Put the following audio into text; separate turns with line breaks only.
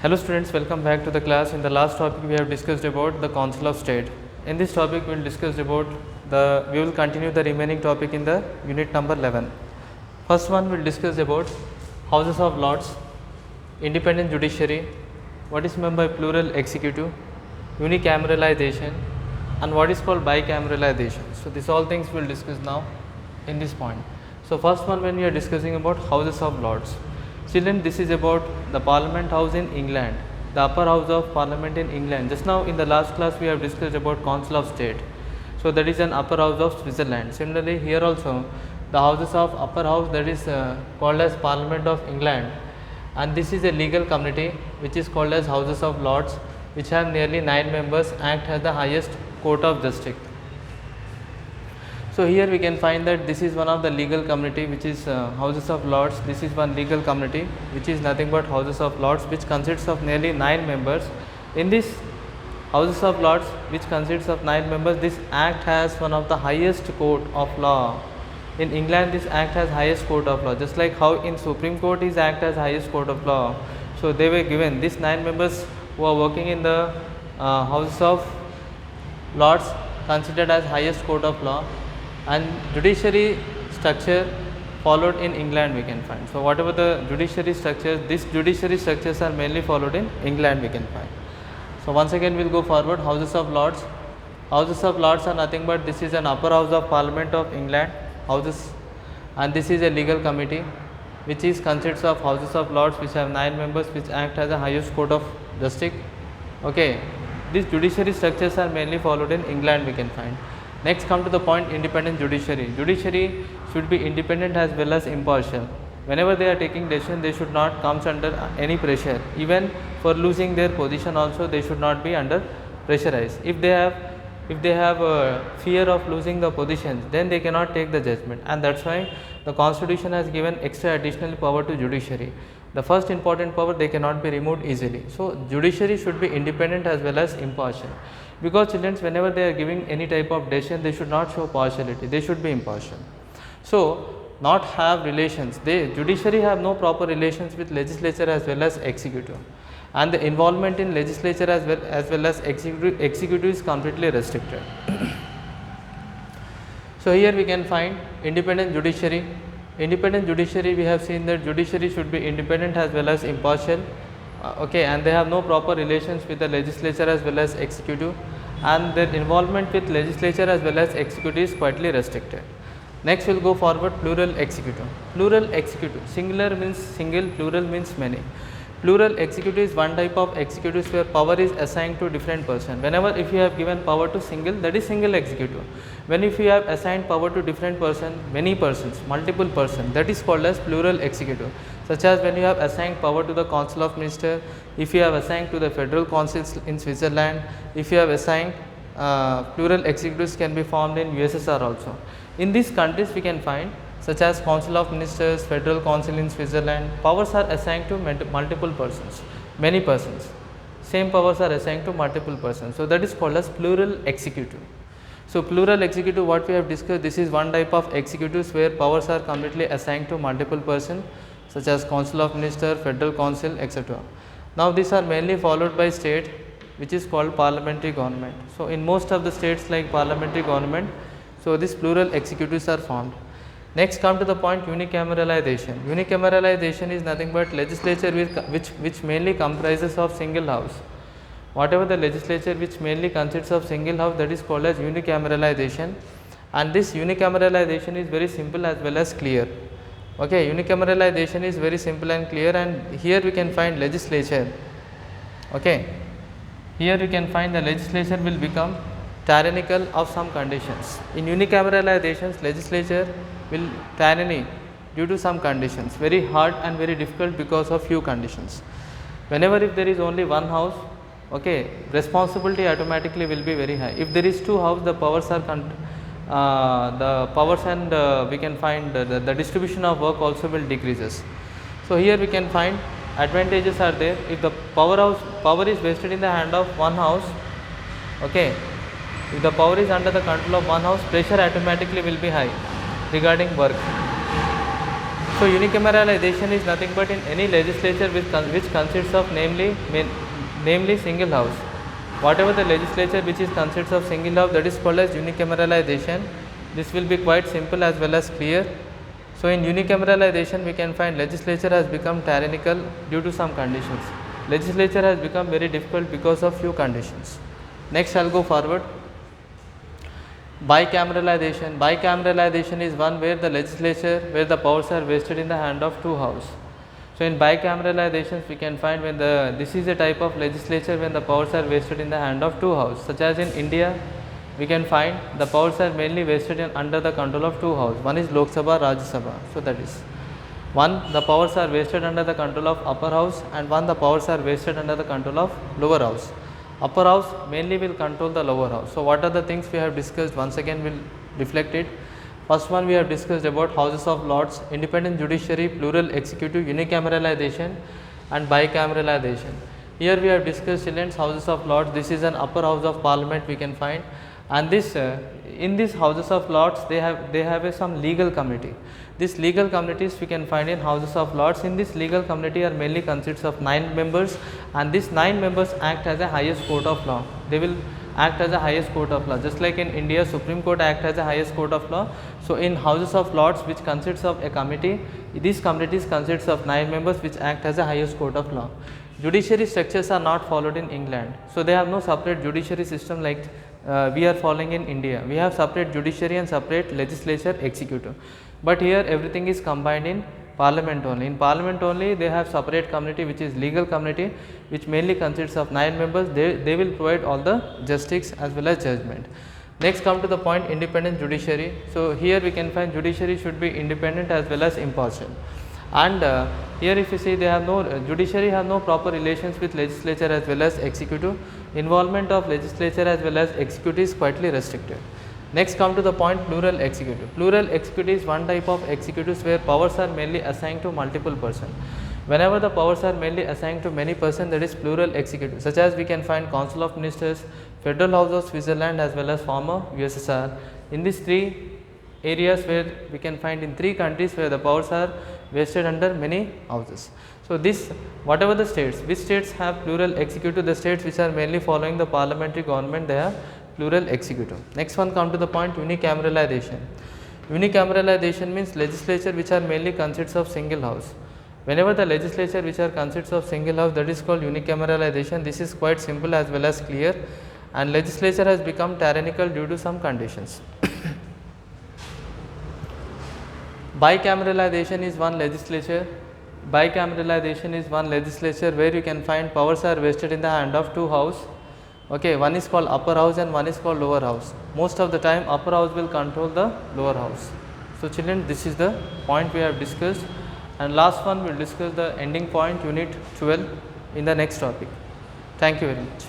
Hello students, welcome back to the class. In the last topic we have discussed about the Council of State. In this topic we will discuss about we will continue the remaining topic in the unit number 11. First one we will discuss about Houses of Lords, independent judiciary, what is meant by plural executive, unicameralization, and what is called bicameralization. So these all things we will discuss now in this point. So first one, when we are discussing about Houses of Lords. Children, this is about the Parliament House in England, the upper house of Parliament in England. Just now in the last class we have discussed about Council of State. So that is an upper house of Switzerland. Similarly here also the houses of upper house, that is called as Parliament of England, and this is a legal committee which is called as Houses of Lords, which have nearly 9 members, act as the highest court of justice. So here we can find that this is one of the legal committee which is Houses of Lords. This is one legal committee which is nothing but Houses of Lords, which consists of nearly 9 members. In this Houses of Lords, which consists of 9 members, this act has one of the highest court of law. In England this act has highest court of law, just like how in Supreme Court is act as highest court of law. So they were given these 9 members who are working in the Houses of Lords considered as highest court of law, and judiciary structure followed in England we can find. So whatever the judiciary structures, these judiciary structures are mainly followed in England we can find. So once again we will go forward. Houses of Lords. Houses of Lords are nothing but this is an upper house of Parliament of England houses, and this is a legal committee which is consists of Houses of Lords which have 9 members, which act as the highest court of justice. Okay, these judiciary structures are mainly followed in England we can find. Next come to the point, independent judiciary. Judiciary should be independent as well as impartial. Whenever they are taking decision, they should not come under any pressure. Even for losing their position also, they should not be under pressurized. If they have fear of losing the positions, then they cannot take the judgment, and that's why the constitution has given extra additional power to judiciary. The first important power, they cannot be removed easily. So judiciary should be independent as well as impartial, because children, whenever they are giving any type of decision, they should not show partiality, they should be impartial. So not have relations, judiciary have no proper relations with legislature as well as executive, and the involvement in legislature as well as executive is completely restricted. So here we can find independent judiciary. Independent judiciary, we have seen that judiciary should be independent as well as impartial, okay, and they have no proper relations with the legislature as well as executive, and their involvement with legislature as well as executive is quietly restricted. Next we will go forward, plural executive. Plural executive, singular means single, plural means many. Plural executive is one type of executives where power is assigned to different person. Whenever if you have given power to single, that is single executive. When if you have assigned power to different person, many persons, multiple person, that is called as plural executive. Such as when you have assigned power to the Council of Ministers, if you have assigned to the Federal Council in Switzerland, if you have assigned plural executives can be formed in USSR also. In these countries we can find such as Council of Ministers, Federal Council in Switzerland, powers are assigned to multiple persons, many persons. Same powers are assigned to multiple persons. So that is called as plural executive. So plural executive, what we have discussed, this is one type of executives where powers are completely assigned to multiple persons, such as Council of Ministers, Federal Council, etc. Now these are mainly followed by state, which is called parliamentary government. So in most of the states like parliamentary government, so these plural executives are formed. Next come to the point, unicameralization. Unicameralization is nothing but legislature which mainly comprises of single house. Whatever the legislature which mainly consists of single house, that is called as unicameralization, and this unicameralization is very simple as well as clear. Okay, unicameralization is very simple and clear, and here we can find legislature. Okay, here we can find the legislature will become tyrannical of some conditions. In unicameralizations, legislature will tyranny due to some conditions, very hard and very difficult because of few conditions. Whenever if there is only one house, okay, responsibility automatically will be very high. If there is two houses, the powers are and we can find the distribution of work also will decreases. So here we can find advantages are there. If the power is vested in the hand of one house, okay, if the power is under the control of one house, pressure automatically will be high regarding work. So unicameralization is nothing but in any legislature which consists of namely single house. Whatever the legislature which is consists of single house, that is called as unicameralization. This will be quite simple as well as clear. So in unicameralization we can find legislature has become tyrannical due to some conditions. Legislature has become very difficult because of few conditions. Next I will go forward. Bicameralization. Bicameralization is one where the legislature, where the powers are vested in the hand of two houses. So in bicameralizations we can find when this is a type of legislature when the powers are vested in the hand of two houses, such as in India we can find the powers are mainly vested under the control of two houses. One is Lok Sabha, Rajya Sabha. So that is one, the powers are vested under the control of upper house, and one, the powers are vested under the control of lower house. Upper house mainly will control the lower house. So what are the things we have discussed? Once again we will reflect it. First one, we have discussed about Houses of Lords, independent judiciary, plural executive, unicameralization and bicameralization. Here we have discussed children's Houses of Lords. This is an upper house of parliament we can find, and this in these Houses of Lords they have some legal committee. This legal committees we can find in Houses of Lords. In this legal committee are mainly consists of 9 members, and these 9 members act as a highest court of law. They will act as a highest court of law, just like in India Supreme Court act as a highest court of law. So in Houses of Lords, which consists of a committee, these committees consists of 9 members which act as a highest court of law. Judiciary structures are not followed in England, so they have no separate judiciary system like we are following in India. We have separate judiciary and separate legislature, executive, but here everything is combined in parliament only. In parliament only they have separate committee which is legal committee, which mainly consists of 9 members. They will provide all the justice as well as judgment. Next come to the point, independent judiciary. So here we can find judiciary should be independent as well as impartial, and here if you see they have no judiciary have no proper relations with legislature as well as executive. Involvement of legislature as well as executive is quietly restricted. Next come to the point, plural executive. Plural executive is one type of executives where powers are mainly assigned to multiple persons. Whenever the powers are mainly assigned to many persons, that is plural executive, such as we can find Council of Ministers, Federal House of Switzerland as well as former USSR. In these 3 areas where we can find in 3 countries where the powers are vested under many houses. So this whatever the states, which states have plural executive, the states which are mainly following the parliamentary government, they have plural executive. Next one come to the point, unicameralization. Unicameralization means legislature which are mainly consists of single house. Whenever the legislature which are consists of single house, that is called unicameralization. This is quite simple as well as clear, and legislature has become tyrannical due to some conditions. Bicameralization is one legislature. Bicameralization is one legislature where you can find powers are vested in the hand of 2 houses. Okay, one is called upper house and one is called lower house. Most of the time upper house will control the lower house. So children, this is the point we have discussed, and last one we will discuss the ending point, unit 12 in the next topic. Thank you very much.